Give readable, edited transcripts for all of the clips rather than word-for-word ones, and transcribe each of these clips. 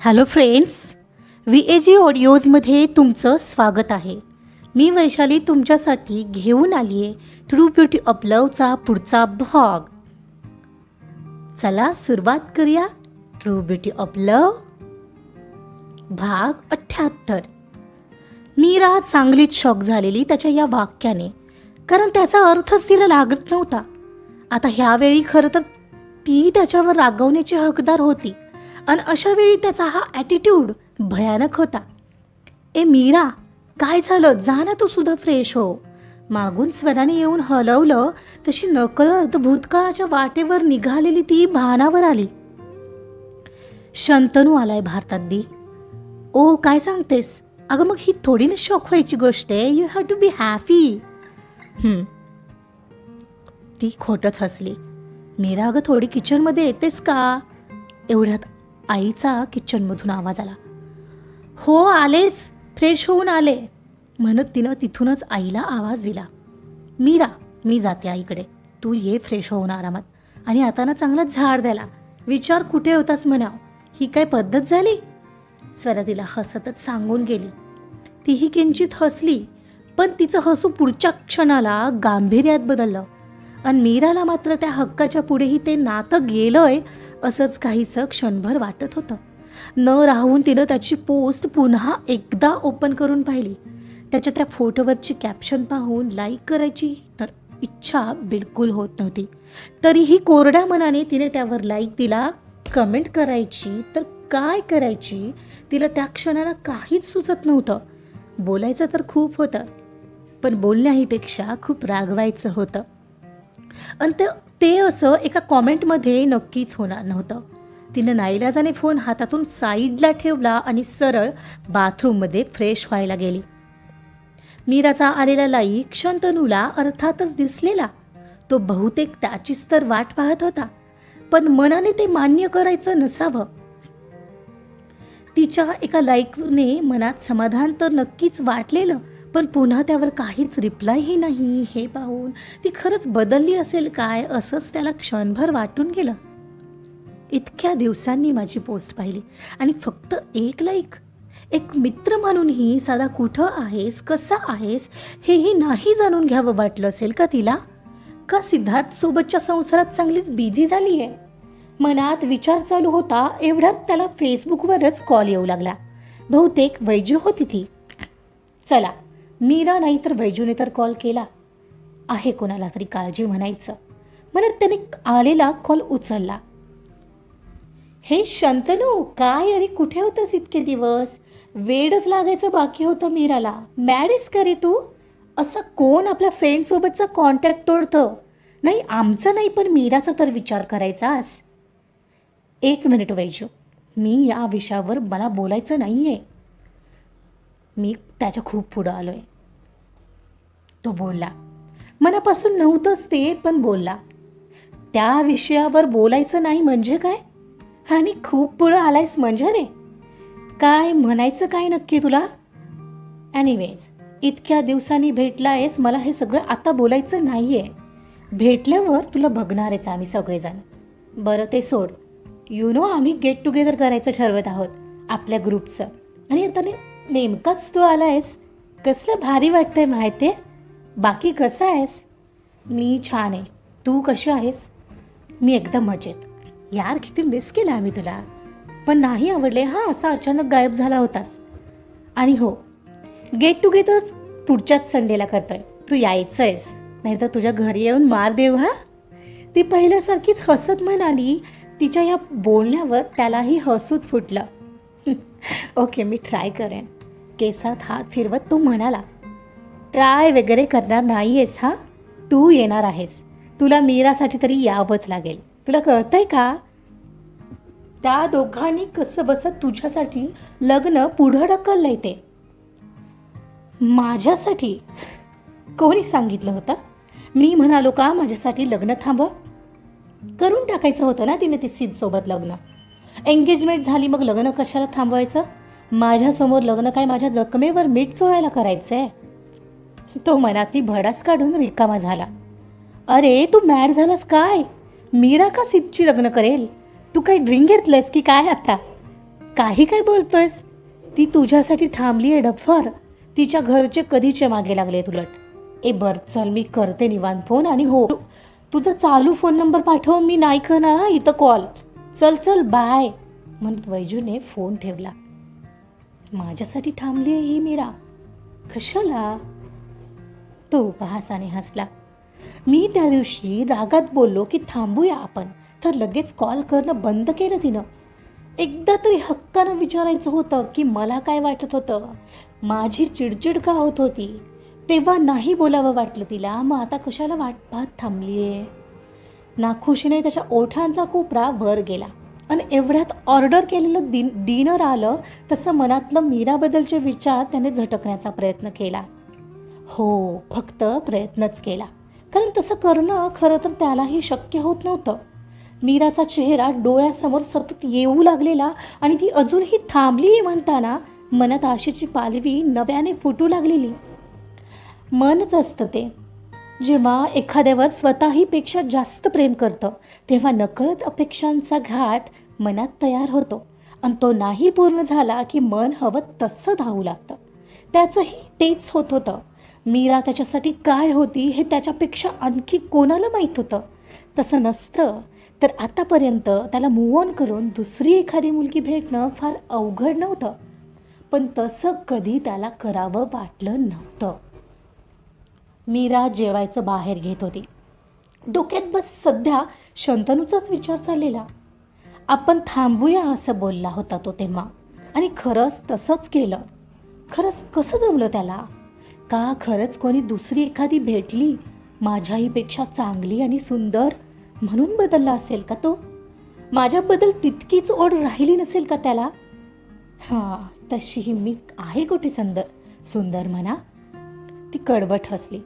Hello friends, VAG ऑडिओजमध्ये तुमचं स्वागत आहे. मी वैशाली तुमच्यासाठी घेऊन आली आहे ट्रू ब्युटी ऑफ लव्हचा पुढचा भाग. चला सुरुवात करूया. ट्रू ब्युटी ऑफ लव्ह भाग 78. मीरा चांगलीच शॉक झालेली त्याच्या या वाक्याने, कारण त्याचा अर्थच तिला लागत नव्हता. आता ह्यावेळी खरं तर ती त्याच्यावर रागवण्याची हकदार होती, आणि अशा वेळी त्याचा हा ॲटिट्यूड भयानक होता. ए मीरा, काय झालं? जा ना, तू सुद्धा फ्रेश हो. मागून स्वराने येऊन हलवलं तशी नकळत भूतकाळाच्या वाटेवर निघालेली ती भानावर आली. शंतनू आलाय भारतात दी. ओ, काय सांगतेस? अगं मग ही थोडी ना शॉक व्हायची गोष्ट आहे. You have to be happy. ती खोटच हसली. मीरा, अगं थोडी किचनमध्ये येतेस का? एवढ्यात आईचा किचनमधून आवाज आला. हो आलेच, फ्रेश होऊन आले म्हणत तिनं तिथूनच आईला आवाज दिला. मीरा, मी जाते आईकडे, तू ये फ्रेश होऊन आरामात. आणि आता ना चांगला झाड द्याला. विचार कुठे होतास म्हणाव. ही काय पद्धत झाली? स्वरा तिला हसतच सांगून गेली. तीही किंचित हसली, पण तिचं हसू पुढच्या क्षणाला गांभीर्यात बदललं. आणि मीराला मात्र त्या हक्काच्या पुढेही ते नातं गेलंय असंच काहीसं क्षणभर वाटत होतं. न राहून तिनं त्याची पोस्ट पुन्हा एकदा ओपन करून पाहिली. त्याच्या त्या फोटोवरची कॅप्शन पाहून लाईक करायची तर इच्छा बिलकुल होत नव्हती. तरीही कोरड्या मनाने तिने त्यावर लाईक दिला. कमेंट करायची तर काय करायची तिला त्या क्षणाला काहीच सुचत नव्हतं. बोलायचं तर खूप होतं, पण बोलण्याहीपेक्षा खूप रागवायचं होतं. आणि ते असं एका कॉमेंटमध्ये नक्कीच होणार नव्हतं. तिनं नाईलाजाने फोन हातातून साईडला ठेवला आणि सरळ बाथरूममध्ये फ्रेश व्हायला गेली. मीराचा आलेला लाईक शंतनूला अर्थातच दिसलेला. तो बहुतेक त्याचीच तर वाट पाहत होता, पण मनाने ते मान्य करायचं नसावं. तिच्या एका लाईकने मनात समाधान तर नक्कीच वाटलेलं, पण पुन्हा त्यावर काहीच रिप्लायही नाही. हे पाहून ती खरंच बदलली असेल काय असंच त्याला क्षणभर वाटून गेलं. इतक्या दिवसांनी माझी पोस्ट पाहिली आणि फक्त एक लाईक. एक मित्र म्हणूनही साधा कुठं आहेस, कसा आहेस हेही नाही जाणून घ्यावं वाटलं असेल का तिला? का सिद्धार्थ सोबतच्या संसारात चांगलीच बिझी झाली आहे? मनात विचार चालू होता एवढ्यात त्याला फेसबुकवरच कॉल येऊ लागला. बहुतेक वैजू होती ती. चला, मीरा नाही तर वैजूने तर कॉल केला आहे, कोणाला तरी काळजी म्हणायचं म्हणत त्याने आलेला कॉल उचलला. हे शंतनू, काय अरे, कुठे होतंस इतके दिवस? वेडच लागायचं बाकी होतं मीराला. मॅडीस का रे तू? असा कोण आपल्या फ्रेंडसोबतचा कॉन्टॅक्ट तोडतं? नाही, आमचा नाही पण मीराचा तर विचार करायचास. एक मिनिट वैजू, मी या विषयावर मला बोलायचं नाही आहे. मी त्याच्या खूप पुढं आलो आहे. तो बोलला. मनापासून नव्हतंच ते, पण बोलला. त्या विषयावर बोलायचं नाही म्हणजे काय? आणि खूप पुढं आलायस म्हणजे रे? काय म्हणायचं काय नक्की तुला? एनिवेज, इतक्या दिवसांनी भेटला आहेस, मला हे सगळं आता बोलायचं नाही आहे. भेटल्यावर तुला बघणारच आम्ही सगळेजण. बरं ते सोड. आम्ही गेट टुगेदर करायचं ठरवत आहोत आपल्या ग्रुपचं. आणि आता नेमकाच तू आलायस. कसलं भारी वाटतंय माहिती आहे. बाकी कसं आहेस? मी छान आहे. तू कशी आहेस? मी एकदम मजेत. यार, किती मिस केलं आम्ही तुला. पण नाही आवडले हां, असा अचानक गायब झाला होतास. आणि हो, गेट टुगेदर पुढच्याच संडेला करतोय. तू यायचं आहेस, नाही तर तुझ्या घरी येऊन मार देऊ. हां, ती पहिल्यासारखीच हसत म्हणाली. तिच्या या बोलण्यावर त्यालाही हसूच फुटलं. ओके, मी ट्राय करेन. केसात हात फिरवत तो म्हणाला. ट्राय वगैरे करणार नाही आहेस हां, तू येणार आहेस. तुला मीरासाठी तरी यावंच लागेल. तुला कळतंय का? त्या दोघांनी कसं बसत तुझ्यासाठी लग्न पुढं ढकललंय ते. माझ्यासाठी कोणी सांगितलं होतं? मी म्हणालो का माझ्यासाठी लग्न थांबव? करून टाकायचं होतं ना तिने ती सिद्धसोबत लग्न. एंगेजमेंट झाली, मग लग्न कशाला थांबवायचं? माझ्यासमोर लग्न काय माझ्या जखमेवर मीठ चोळायला करायचंय? तो मनातली भडास काढून रिकामा झाला. अरे, तू मॅड झालास काय? मीरा का सिद्धची लग्न करेल? तू काही ड्रिंक घेतलंयस की काय आता? काही काय बोलतोयस? ती तुझ्यासाठी थांबली आहे डफर. तिच्या घरचे कधीचे मागे लागले उलट. बर चल, मी करते निवांत फोन. आणि हो, तुझा चालू फोन नंबर पाठव, मी नाही करणार हा इथं कॉल. चल चल बाय म्हणत वैजूने फोन ठेवला. माझ्यासाठी थांबली आहे ही मीरा, कशाला? तो उपहासाने हसला. मी त्या दिवशी रागात बोललो की थांबूया आपण, तर लगेच कॉल करणं बंद केलं तिनं. एकदा तरी हक्कानं विचारायचं होतं की मला काय वाटत होतं, माझी चिडचिड का होत होती. तेव्हा नाही बोलावं वाटलं तिला, मग आता कशाला वाट पाहत थांबलीये? नाखुशीने त्याच्या ओठांचा कोपरा वर गेला आणि एवढ्यात ऑर्डर केलेलं डिनर आलं तसं मनातलं मीराबद्दलचे विचार त्याने झटकण्याचा प्रयत्न केला. हो, फक्त प्रयत्नच केला, कारण तसं करणं खरं तर त्यालाही शक्य होत नव्हतं. मीराचा चेहरा डोळ्यासमोर सतत येऊ लागलेला आणि ती अजूनही थांबली म्हणताना मनात आशेची पालवी नव्याने फुटू लागलेली. मनच असतं ते, जेव्हा एखाद्यावर स्वतःहीपेक्षा जास्त प्रेम करतं तेव्हा नकळत अपेक्षांचा घाट मनात तयार होतो आणि तो नाही पूर्ण झाला की मन हवं तसं धावू लागतं. त्याचंही तेच होत होतं. मीरा त्याच्यासाठी काय होती हे त्याच्यापेक्षा आणखी कोणाला माहीत होतं. तसं नसतं तर आतापर्यंत त्याला मूव्ह ऑन करून दुसरी एखादी मुलगी भेटणं फार अवघड नव्हतं. पण तसं कधी त्याला करावं वाटलं नव्हतं. मीरा जेवायचं बाहेर घेत होती. डोक्यात बस सध्या शंतनूचाच विचार चाललेला. आपण थांबूया असं बोलला होता तो तेव्हा, आणि खरंच तसंच केलं. खरंच कसं जमलं त्याला? का खरंच कोणी दुसरी एखादी भेटली माझ्याहीपेक्षा चांगली आणि सुंदर म्हणून बदलला असेल का तो? माझ्याबद्दल तितकीच ओढ राहिली नसेल का त्याला? हां, तशीही मी आहे कुठे सुंदर म्हणा. ती कडवट हसली.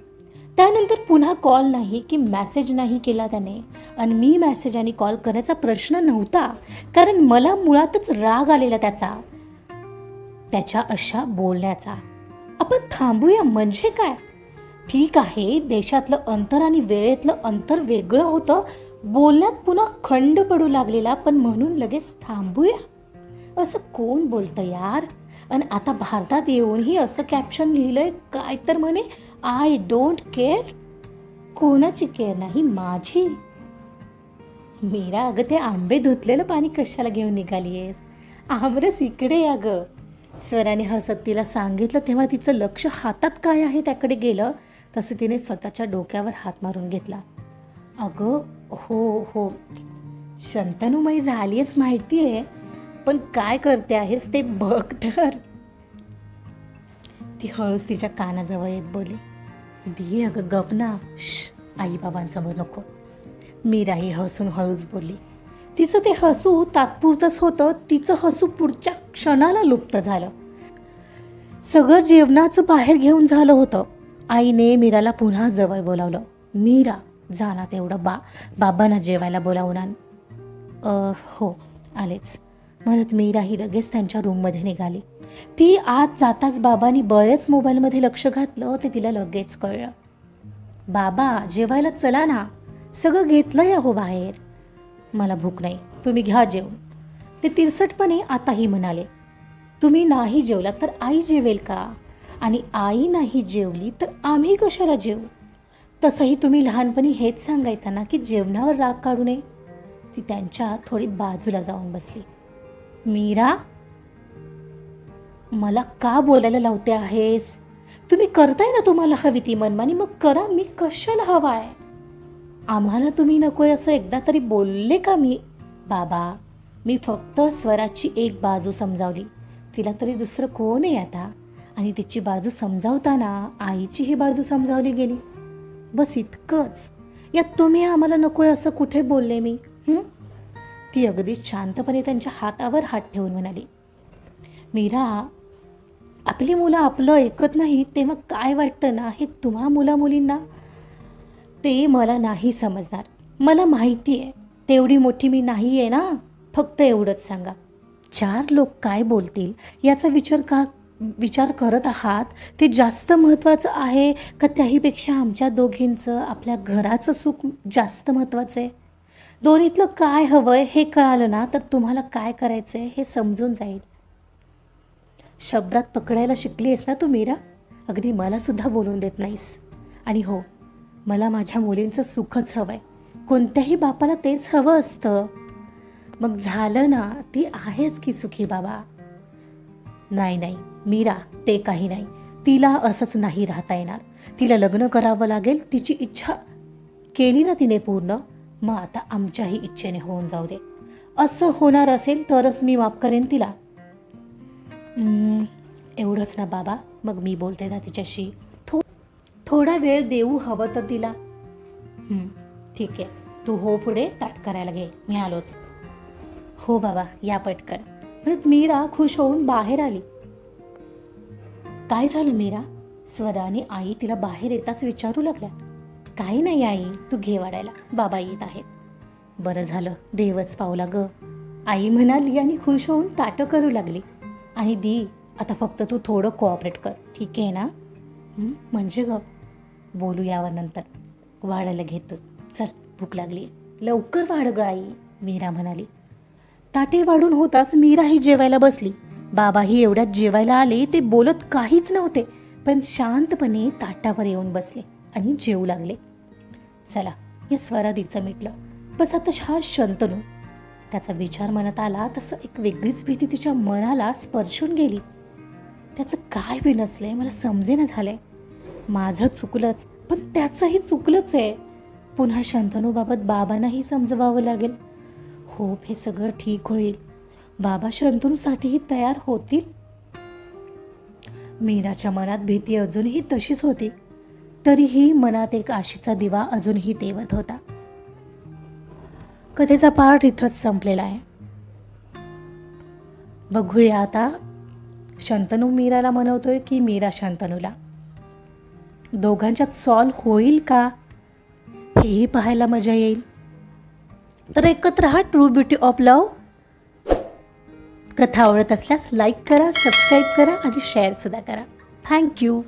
त्यानंतर पुन्हा कॉल नाही की मेसेज नाही केला त्याने. आणि मी मेसेज आणि कॉल करण्याचा प्रश्न नव्हता, कारण मला मुळातच राग आलेला त्याच्या अशा बोलण्याचा. आपण थांबूया म्हणजे काय? ठीक आहे, देशातलं अंतर आणि वेळेतलं अंतर वेगळं होतं. बोलण्यात पुन्हा खंड पडू लागलेला, पण म्हणून लगेच थांबूया असं कोण बोलतं यार? आणि आता भारतात येऊनही असं कॅप्शन लिहिलंय काय तर म्हणे, आय डोंट केअर. कोणाची केअर नाही, माझी. मीरा, अगं ते आंबे धुतलेलं पाणी कशाला घेऊन निघालीयस? आमरस इकडे या ग. स्वराने हसत तिला सांगितलं तेव्हा तिचं लक्ष हातात काय आहे त्याकडे गेलं. तसं तिने स्वतःच्या डोक्यावर हात मारून घेतला. अगं हो, शंतनुमयी झालीच माहिती आहे, पण काय करते आहेस ते बघ तर. ती हळूच तिच्या कानाजवळ येत बोलली. दी अगं गप ना, आई बाबांसमोर नको. मीराही हसून हळूच बोलली. तिचं ते हसू तात्पुरतंच होतं. तिचं हसू पुढच्या क्षणाला लुप्त झालं. सगळं जेवणाचं बाहेर घेऊन झालं होतं. आईने मीराला पुन्हा जवळ बोलावलं. मीरा, जा ना तेवढं बाबांना जेवायला बोलावून आण. हो आलेच म्हणत मीरा ही लगेच त्यांच्या रूममध्ये निघाली. ती आत जाताच बाबांनी बळेच मोबाईलमध्ये लक्ष घातलं ते तिला लगेच कळलं. बाबा जेवायला चला ना, सगळं घेतलंय अहो बाहेर. मला भूक नाही, तुम्ही घ्या जेवून. ते तिरसटपणे आताही म्हणाले. तुम्ही नाही जेवलात तर आई जेवेल का? आणि आई नाही जेवली तर आम्ही कशाला जेवू? तसंही तुम्ही लहानपणी हेच सांगायचं ना की जेवणावर राग काढू नये. ती त्यांच्या थोडी बाजूला जाऊन बसली. मीरा, मला का बोलायला लावते आहेस? तुम्ही करताय ना तुम्हाला हवी ती मनमानी, मग करा. मी कशाला हवाय? आम्हाला तुम्ही नकोय असं एकदा तरी बोलले का मी? बाबा, मी फक्त स्वराची एक बाजू समजावली. तिला तरी दुसरं कोण आहे आता? आणि तिची बाजू समजावताना आईची ही बाजू समजावली गेली. बस इतकंच. यात तुम्ही आम्हाला नकोय असं कुठे बोलले मी? ती अगदी शांतपणे त्यांच्या हातावर हात ठेवून म्हणाली. मीरा, आपली मुलं आपलं ऐकत नाही तेव्हा काय वाटतं ना, हे तुम्हा मुलींना ते मला नाही समजणार. मला माहिती आहे तेवढी मोठी मी नाही आहे ना. फक्त एवढंच सांगा, 4 लोक काय बोलतील याचा विचार करत आहात ते जास्त महत्त्वाचं आहे का त्याहीपेक्षा आमच्या दोघींचं आपल्या घराचं सुख जास्त महत्त्वाचं आहे? दोन्हीतलं काय हवंय हे कळालं ना तर तुम्हाला काय करायचंय हे समजून जाईल. शब्दात पकडायला शिकली आहेस ना तू मीरा. अगदी मला सुद्धा बोलून देत नाहीस. आणि हो, मला माझ्या मुलींचं सुखच हवंय. कोणत्याही बापाला तेच हवं असतं. मग झालं ना, ती आहेच की सुखी बाबा. नाही नाही मीरा, ते काही नाही. तिला असंच नाही राहता येणार. तिला लग्न करावं लागेल. तिची इच्छा केली ना तिने पूर्ण, मग आता आमच्याही इच्छेने होऊन जाऊ दे. असं होणार असेल तरच मी माफ करेन तिला. एवढंच ना बाबा. मग मी बोलते ना तिच्याशी. थोडा वेळ देऊ हवं तर तिला. ठीक आहे, तू हो पुढे, ताट करायला घे, मी आलोच. हो बाबा, या पटकन. परत मीरा खुश होऊन बाहेर आली. काय झालं मीरा? स्वरा आणि आई तिला बाहेर येताच विचारू लागल्या. काही नाही आई, तू घे वाढायला, बाबा येत आहेत. बरं झालं, देवच पावला ग, आई म्हणाली आणि खुश होऊन ताटं करू लागली. आणि दी, आता फक्त तू थोडं कोऑपरेट कर, ठीक आहे ना? म्हणजे ग, बोलू यावर नंतर. वाढायला घेतो, चल, भूक लागली. लवकर वाढ ग आई, मीरा म्हणाली. ताटे वाढून होताच मीराही जेवायला बसली. बाबाही एवढ्यात जेवायला आले. ते बोलत काहीच नव्हते, पण शांतपणे ताटावर येऊन बसले आणि जेवू लागले. चला, या स्वरादीचं मिटलं, बस आता हा शंतनू. त्याचा विचार मनात आला तसं एक वेगळीच भीती तिच्या मनाला स्पर्शून गेली. त्याचं काय बिनसलंय मला समजेना झालंय. माझं चुकलंच, पण त्याचंही चुकलंच आहे. पुन्हा शंतनूबाबत बाबांनाही समजवावं लागेल. होप हे सगळं ठीक होईल. बाबा शंतनूसाठीही तयार होतील. मीराच्या मनात भीती अजूनही तशीच होती. तरीही मनात एक आशेचा दिवा अजूनही तेवत होता. कथेचा पार्ट इथंच संपलेला आहे. बघूया आता शंतनू मीराला मनवतोय की मीरा शंतनूला. दोघांच्यात सॉल्व होईल का हेही पाहायला मजा येईल. तर ऐकत रहा ट्रू ब्युटी ऑफ लव्ह. कथा आवडत असल्यास लाईक करा, सबस्क्राईब करा आणि शेअर सुद्धा करा. थँक्यू.